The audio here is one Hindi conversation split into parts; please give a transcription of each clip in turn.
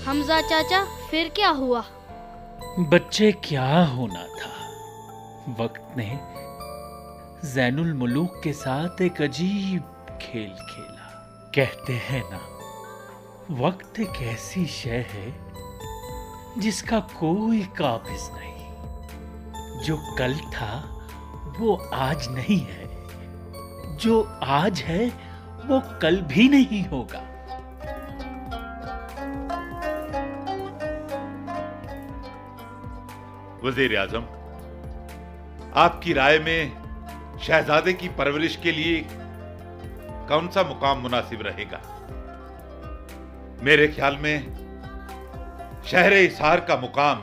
हमजा चाचा, फिर क्या हुआ? बच्चे, क्या होना था। वक्त ने ज़ैनुल मुलूक के साथ एक अजीब खेल खेला। कहते हैं ना, वक्त एक ऐसी शय है जिसका कोई काबिज नहीं। जो कल था वो आज नहीं है, जो आज है वो कल भी नहीं होगा। वज़ीर आज़म, आपकी राय में शहजादे की परवरिश के लिए कौन सा मुकाम मुनासिब रहेगा? मेरे ख्याल में शहर इसार का मुकाम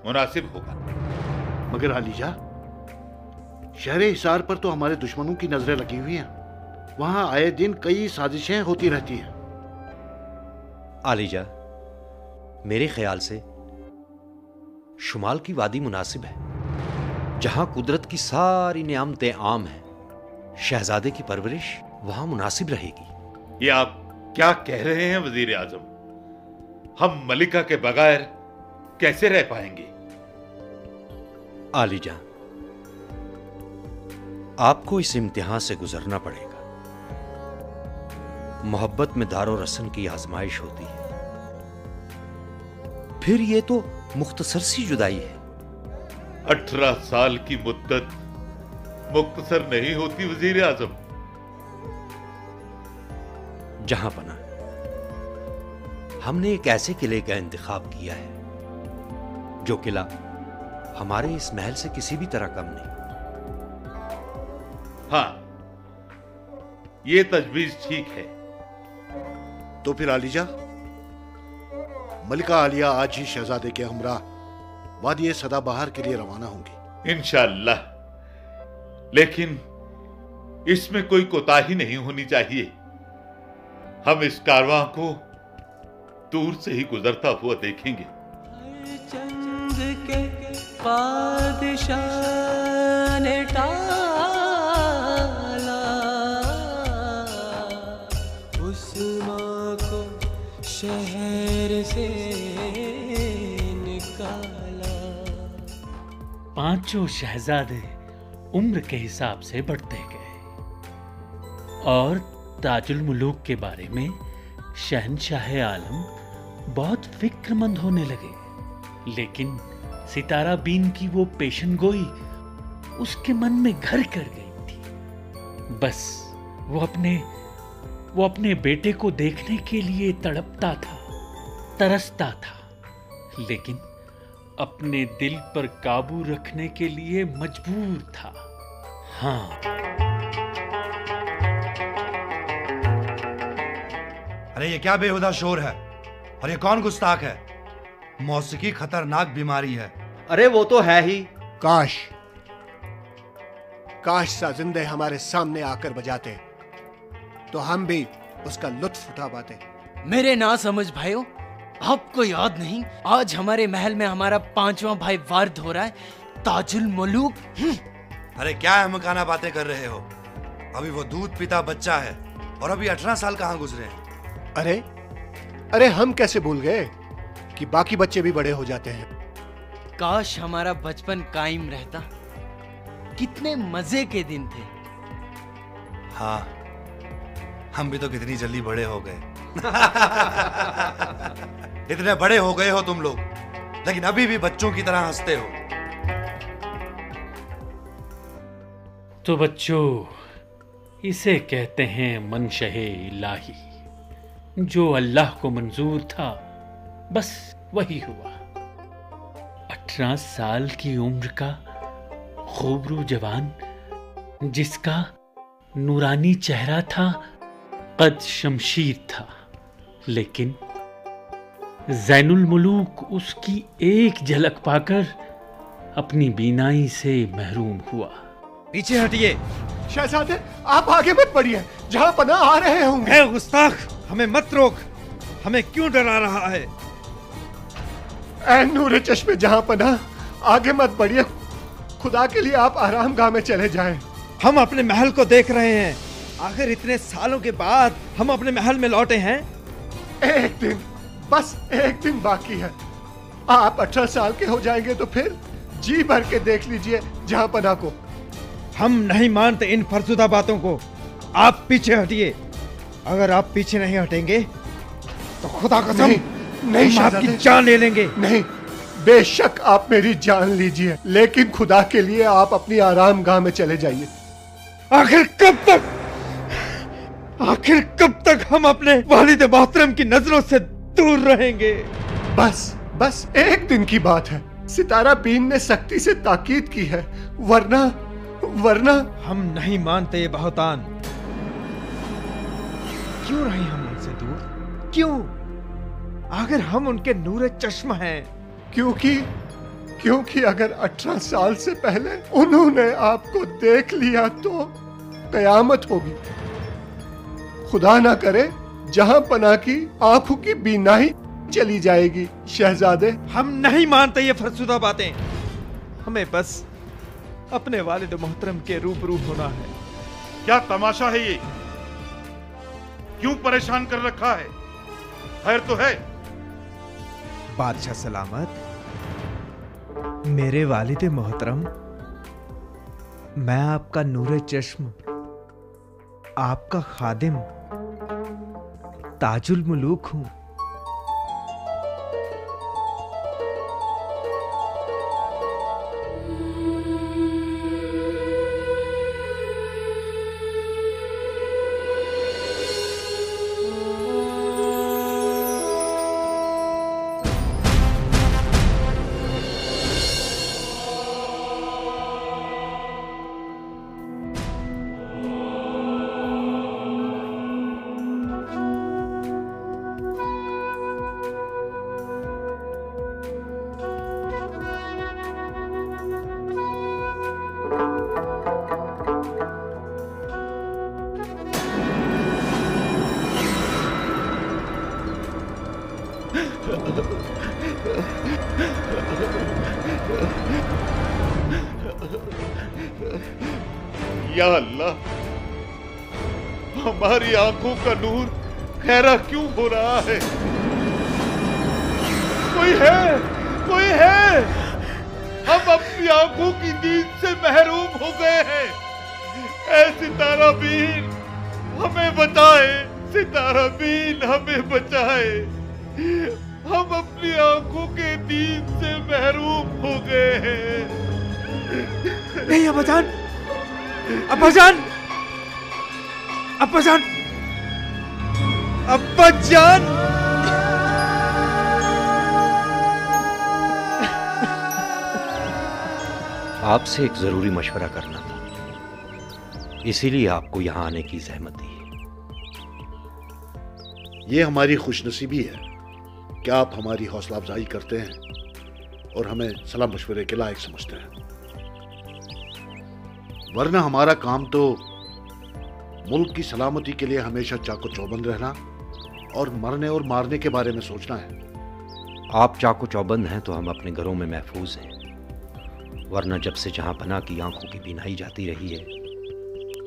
मुनासिब होगा। मगर आलीजा, शहर इसार पर तो हमारे दुश्मनों की नजरें लगी हुई हैं। वहां आए दिन कई साजिशें होती रहती हैं। आलीजा, मेरे ख्याल से शुमाल की वादी मुनासिब है, जहां कुदरत की सारी नियामतें आम हैं। शहजादे की परवरिश वहां मुनासिब रहेगी। ये आप क्या कह रहे हैं वजीर आजम? हम मलिका के बगैर कैसे रह पाएंगे? आलीजा, आपको इस इम्तिहान से गुजरना पड़ेगा। मोहब्बत में दारो रसन की आजमाइश होती है, फिर ये तो मुख्तसर सी जुदाई है। 18 साल की मुद्दत मुख्तसर नहीं होती वजीर आजम। जहां पना, हमने एक ऐसे किले का इंतखाब किया है जो किला हमारे इस महल से किसी भी तरह कम नहीं। हाँ, ये तजवीज ठीक है। तो फिर आलीजा, मलिका आलिया आज ही शहजादे के हमरा वादी सदाबहार के लिए रवाना होंगी। इंशाअल्लाह, लेकिन इसमें कोई कोताही नहीं होनी चाहिए। हम इस कारवां को दूर से ही गुजरता हुआ देखेंगे। चंद के बादशाह ने टाला उस माँ को शहर से निकाला। पांचों शहजादे उम्र के हिसाब से बढ़ते गए और ताजुल मुलूक के बारे में शहनशाह आलम बहुत फिक्रमंद होने लगे। लेकिन सितारा बीन की वो पेशनगोई उसके मन में घर कर गई थी। बस वो अपने बेटे को देखने के लिए तड़पता था, तरसता था, लेकिन अपने दिल पर काबू रखने के लिए मजबूर था। हाँ, अरे ये क्या बेहुदा शोर है? और ये कौन गुस्ताख है? मौसीकी खतरनाक बीमारी है। अरे वो तो है ही। काश साजिंदे हमारे सामने आकर बजाते तो हम भी उसका लुत्फ उठा पाते। मेरे ना समझ भाइयों, आपको याद नहीं आज हमारे महल में हमारा 5वां भाई वारद हो रहा है, ताजुल मुलूक। अरे क्या अहमकाना बातें कर रहे हो? अभी वो दूध पीता बच्चा है और अभी 18 साल कहां गुजरे हैं। अरे हम कैसे भूल गए कि बाकी बच्चे भी बड़े हो जाते हैं। काश हमारा बचपन कायम रहता, कितने मजे के दिन थे। हाँ, हम भी तो कितनी जल्दी बड़े हो गए। इतने बड़े हो गए हो तुम लोग, लेकिन अभी भी बच्चों की तरह हंसते हो। तो बच्चों, इसे कहते हैं मनशहे इलाही। जो अल्लाह को मंजूर था बस वही हुआ। 18 साल की उम्र का खूबरू जवान, जिसका नूरानी चेहरा था, कद शमशीर था, लेकिन ज़ैनुल मुलूक उसकी एक झलक पाकर अपनी बीनाई से महरूम हुआ। पीछे हटिए। शहजादे, आप आगे मत बढ़िए, जहां पनाह आ रहे होंगे। है गुस्ताख, हमें मत रोक। हमें क्यों डरा रहा है? ऐ नूरे चश्मे जहां पनाह, आगे मत बढ़िए। खुदा के लिए आप आराम गाह में चले जाएं। हम अपने महल को देख रहे हैं। आखिर इतने सालों के बाद हम अपने महल में लौटे हैं। एक दिन बस एक दिन बाकी है। आप 18 साल के हो जाएंगे तो फिर जी भर के देख लीजिए जहां पनाह को। हम नहीं मानते इन फरसुदा बातों को। आप पीछे हटिए। अगर आप पीछे नहीं हटेंगे तो खुदा कसम नहीं हम आपकी जान ले लेंगे। नहीं, बेशक आप मेरी जान लीजिए, लेकिन खुदा के लिए आप अपनी आराम गाह में चले जाइए। आखिर कब तक हम अपने वालिद मोहतरम की नजरों से दूर रहेंगे? बस एक दिन की बात है। सितारा बीन ने सख्ती से ताकीद की है, वरना हम नहीं मानते ये बहुतान। क्यों रहे हम उनसे दूर? क्यों? आखिर हम उनके नूरे चश्मा हैं। क्योंकि अगर 18 साल से पहले उन्होंने आपको देख लिया तो कयामत होगी। खुदा ना करे जहां पनाह की आंखों की बीनाई चली जाएगी। शहजादे, हम नहीं मानते ये फरसुदा बातें। हमें बस अपने वालिद मोहतरम के रूबरू होना है। क्या तमाशा है ये? क्यों परेशान कर रखा है? खैर तो है? बादशाह सलामत, मेरे वालिद मोहतरम, मैं आपका नूरे चश्म, आपका खादिम ताजुल मुलूक हूं। या अल्लाह, हमारी आंखों का नूर खैरा क्यों हो रहा है? कोई है। हम अपनी आंखों की नींद से महरूम हो गए हैं। ऐ सितारा बीन, हमें बचाए। सितारा बीन, हमें बचाए। हम अपनी आंखों के नींद से महरूम हो गए हैं। नहीं अब्बाजान, अब्बाजान, अब्बाजान, अब्बाजान। आपसे एक जरूरी मशवरा करना था, इसीलिए आपको यहां आने की जहमत दी है। ये हमारी खुशनसीबी है कि आप हमारी हौसला अफजाई करते हैं और हमें सलाह मशवरे के लायक समझते हैं। वरना हमारा काम तो मुल्क की सलामती के लिए हमेशा चाको चौबंद रहना और मरने और मारने के बारे में सोचना है। आप चाको चौबंद हैं तो हम अपने घरों में महफूज हैं, वरना जब से जहां पनाह की आंखों की बीनाई जाती रही है,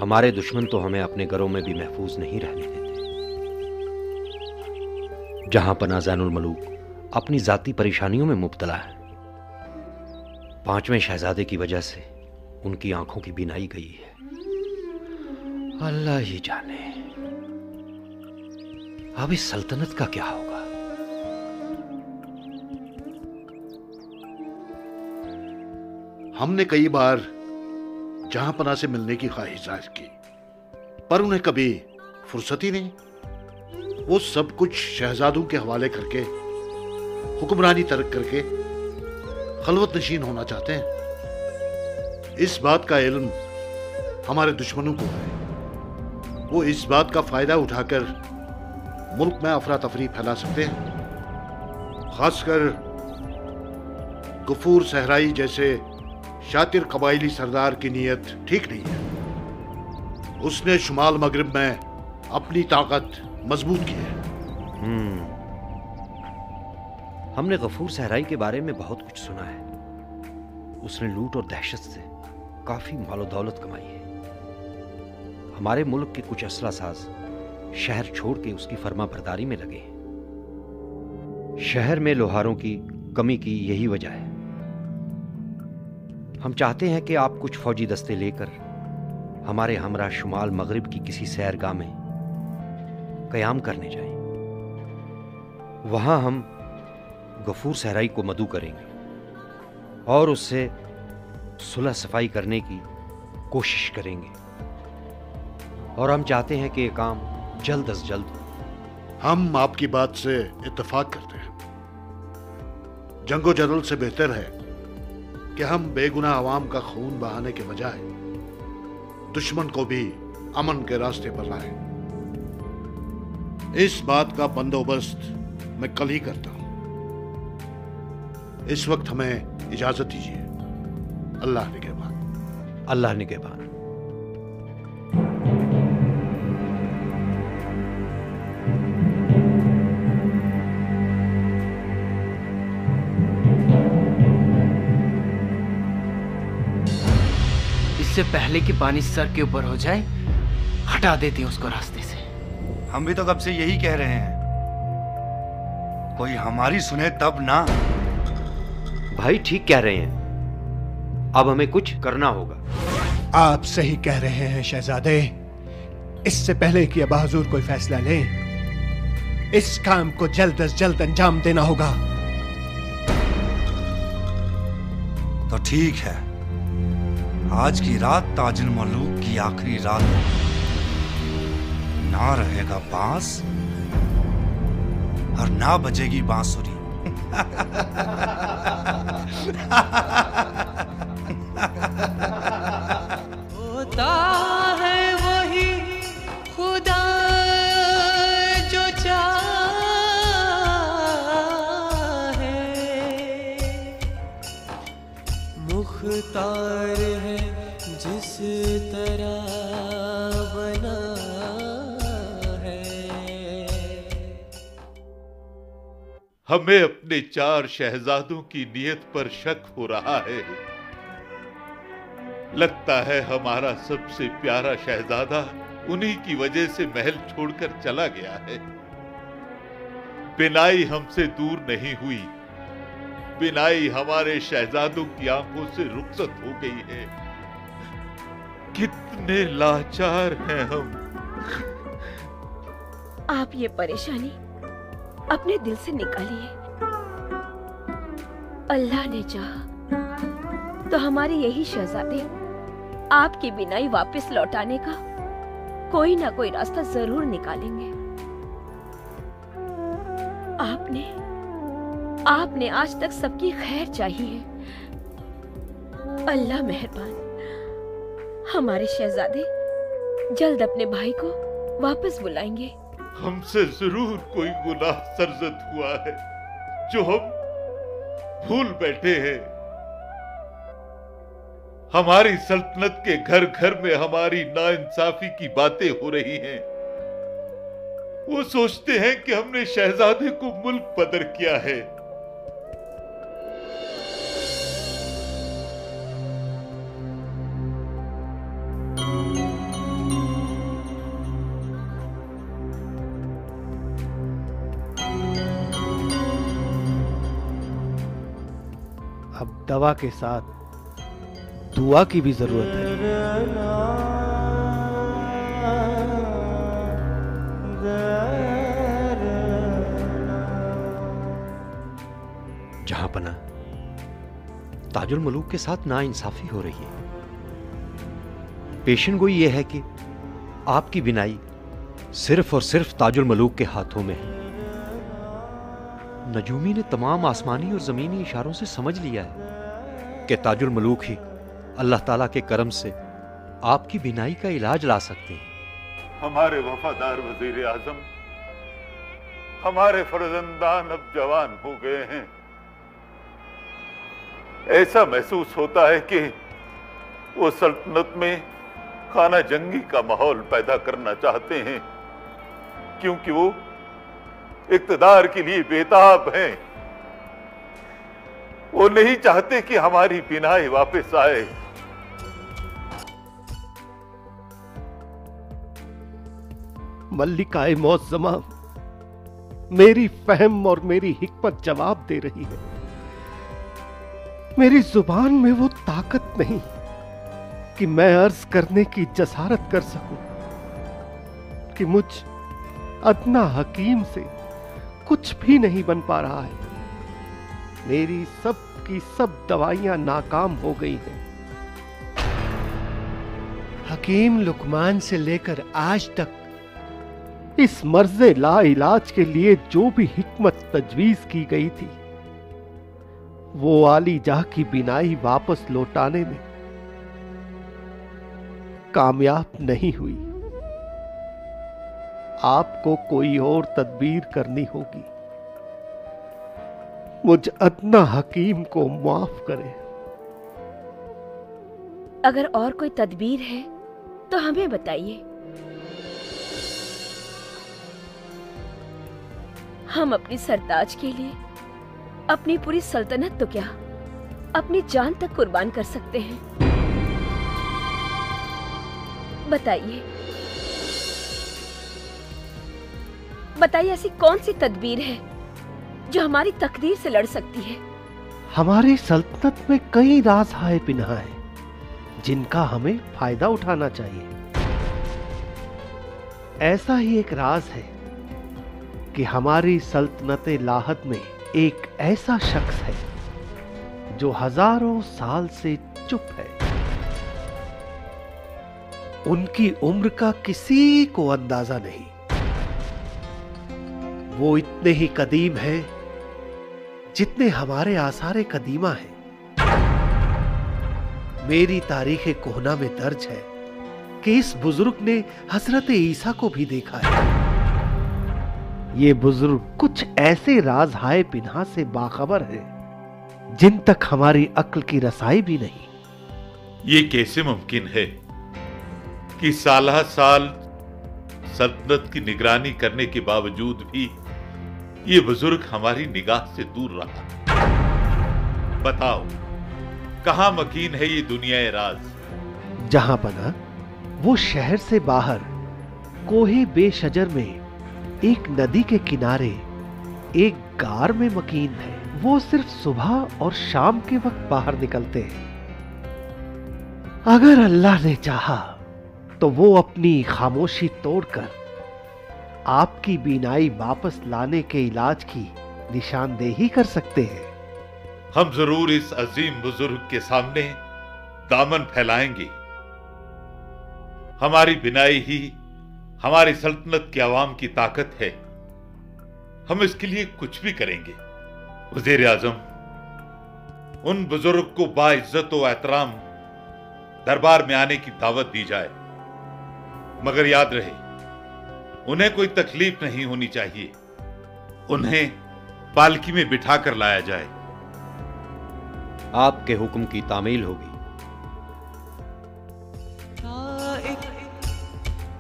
हमारे दुश्मन तो हमें अपने घरों में भी महफूज नहीं रहने देते। जहां पनाह ज़ैनुल मलूक अपनी जाती परेशानियों में मुब्तला है। 5वें शहजादे की वजह से उनकी आंखों की बीनाई गई है। अल्लाह ही जाने अब इस सल्तनत का क्या होगा। हमने कई बार जहां पनाह से मिलने की ख्वाहिश जाहिर की, पर उन्हें कभी फुर्सत ही नहीं। वो सब कुछ शहजादों के हवाले करके, हुक्मरानी तर्क करके खलवत नशीन होना चाहते हैं। इस बात का इल्म हमारे दुश्मनों को है। वो इस बात का फायदा उठाकर मुल्क में अफरा तफरी फैला सकते हैं। खासकर गफूर सहराई जैसे शातिर कबायली सरदार की नीयत ठीक नहीं है। उसने शुमाल मगरिब में अपनी ताकत मजबूत की है। हमने गफूर सहराई के बारे में बहुत कुछ सुना है। उसने लूट और दहशत से काफी मालो दौलत कमाई है। हमारे मुल्क के कुछ असला साज शहर छोड़ के उसकी फर्मा बरदारी में लगे हैं। शहर में लोहारों की कमी की यही वजह है। हम चाहते हैं कि आप कुछ फौजी दस्ते लेकर हमारे हमरा शुमाल मगरिब की किसी सैरगाह में कयाम करने जाएं। वहां हम गफूर सहराई को मदऊ करेंगे और उससे सुलह सफाई करने की कोशिश करेंगे, और हम चाहते हैं कि ये काम जल्द अज जल्द हो। हम आपकी बात से इत्तेफाक करते हैं। जंगो जदल से बेहतर है कि हम बेगुनाह अवाम का खून बहाने के बजाय दुश्मन को भी अमन के रास्ते पर लाएं। इस बात का बंदोबस्त मैं कल ही करता हूं। इस वक्त हमें इजाजत दीजिए। अल्लाह निगहबान। अल्लाह निगहबान। इससे पहले कि पानी सर के ऊपर हो जाए, हटा देते हैं उसको रास्ते से। हम भी तो कब से यही कह रहे हैं, कोई हमारी सुने तब ना। भाई ठीक कह रहे हैं, अब हमें कुछ करना होगा। आप सही कह रहे हैं शहजादे। इससे पहले कि अबा हुजूर कोई फैसला लें, इस काम को जल्द अज जल्द अंजाम देना होगा। तो ठीक है, आज की रात ताजुल मलूक की आखिरी रात होगी। ना रहेगा बांस और ना बजेगी बांसुरी। होता है वही खुदा जो चाहे, मुख्तार है जिस तरह बना है। हमें अपने 4 शहजादों की नीयत पर शक हो रहा है। लगता है हमारा सबसे प्यारा शहजादा उन्हीं की वजह से महल छोड़कर चला गया है। बिनाई हमसे दूर नहीं हुई, बिनाई हमारे शहजादों की आंखों से रुखसत हो गई है। कितने लाचार हैं हम। आप ये परेशानी अपने दिल से निकालिए। अल्लाह ने चाहा तो हमारे यही शहजादे आपकी बिनाई वापस लौटाने का कोई ना कोई रास्ता जरूर निकालेंगे। आपने आज तक सबकी खैर चाही है। अल्लाह मेहरबान, हमारे शहजादे जल्द अपने भाई को वापस बुलाएंगे। हमसे जरूर कोई गुनाह सरजद हुआ है जो हम भूल बैठे हैं। हमारी सल्तनत के घर घर में हमारी नाइंसाफी की बातें हो रही हैं। वो सोचते हैं कि हमने शहजादे को मुल्क बदर किया है। अब दवा के साथ दुआ की भी जरूरत है। जहांपना, ताजुल मलूक के साथ नाइंसाफी हो रही है। पेशन गोई यह है कि आपकी बिनाई सिर्फ और सिर्फ ताजुल मलूक के हाथों में है। नजूमी ने तमाम आसमानी और जमीनी इशारों से समझ लिया है कि ताजुल मलूक ही अल्लाह ताला के करम से आपकी बिनाई का इलाज ला सकते हैं। हमारे वफादार वजीर आजम, हमारे फर्जंदान अब जवान हो गए हैं। ऐसा महसूस होता है कि वो सल्तनत में खाना जंगी का माहौल पैदा करना चाहते हैं, क्योंकि वो इक्तदार के लिए बेताब हैं। वो नहीं चाहते कि हमारी बिनाई वापस आए। मल्लिकाए मौसमा, मेरी फहम और मेरी हिकमत जवाब दे रही है। मेरी जुबान में वो ताकत नहीं कि मैं अर्ज करने की जसारत कर सकूं कि मुझ अदना हकीम से कुछ भी नहीं बन पा रहा है। मेरी सब की सब दवाइयां नाकाम हो गई हैं। हकीम लुकमान से लेकर आज तक इस मर्ज़े ला इलाज के लिए जो भी हिकमत तजवीज की गई थी, वो आली जाह की बीनाई वापस लौटाने में कामयाब नहीं हुई। आपको कोई और तदबीर करनी होगी। मुझ अदना हकीम को माफ करें। अगर और कोई तदबीर है तो हमें बताइए। हम अपनी सरताज के लिए अपनी पूरी सल्तनत तो क्या, अपनी जान तक कुर्बान कर सकते हैं। बताइए, बताइए ऐसी कौन सी तदबीर है जो हमारी तकदीर से लड़ सकती है। हमारी सल्तनत में कई राज हाय पिन्हा है जिनका हमें फायदा उठाना चाहिए। ऐसा ही एक राज है कि हमारी सल्तनत लाहद में एक ऐसा शख्स है जो हजारों साल से चुप है। उनकी उम्र का किसी को अंदाजा नहीं। वो इतने ही कदीम है जितने हमारे आसारे कदीमा हैं। मेरी तारीख कोहना में दर्ज है कि इस बुजुर्ग ने हजरत ईसा को भी देखा है। ये बुजुर्ग कुछ ऐसे राज हाय पिन्हा से बाखबर है जिन तक हमारी अक्ल की रसाई भी नहीं। ये कैसे मुमकिन है कि साल सल्तनत की निगरानी करने के बावजूद भी ये बुजुर्ग हमारी निगाह से दूर रहा। बताओ, कहां मकीन है ये दुनियाए राज? जहां पना वो शहर से बाहर कोहे बेशजर में एक नदी के किनारे एक गार में मकीन है। वो सिर्फ सुबह और शाम के वक्त बाहर निकलते हैं। अगर अल्लाह ने चाहा तो वो अपनी खामोशी तोड़कर आपकी बीनाई वापस लाने के इलाज की निशानदेही कर सकते हैं। हम जरूर इस अजीम बुजुर्ग के सामने दामन फैलाएंगे। हमारी बिनाई ही हमारी सल्तनत के अवाम की ताकत है। हम इसके लिए कुछ भी करेंगे। वज़ीर आज़म, उन बुजुर्ग को बाइज्जत व एहतराम दरबार में आने की दावत दी जाए, मगर याद रहे उन्हें कोई तकलीफ नहीं होनी चाहिए। उन्हें पालकी में बिठा कर लाया जाए। आपके हुक्म की तामील होगी।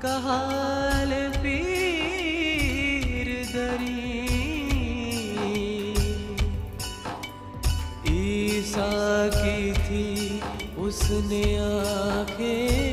कहाल पीर दरी ईसा की थी उसने आंखें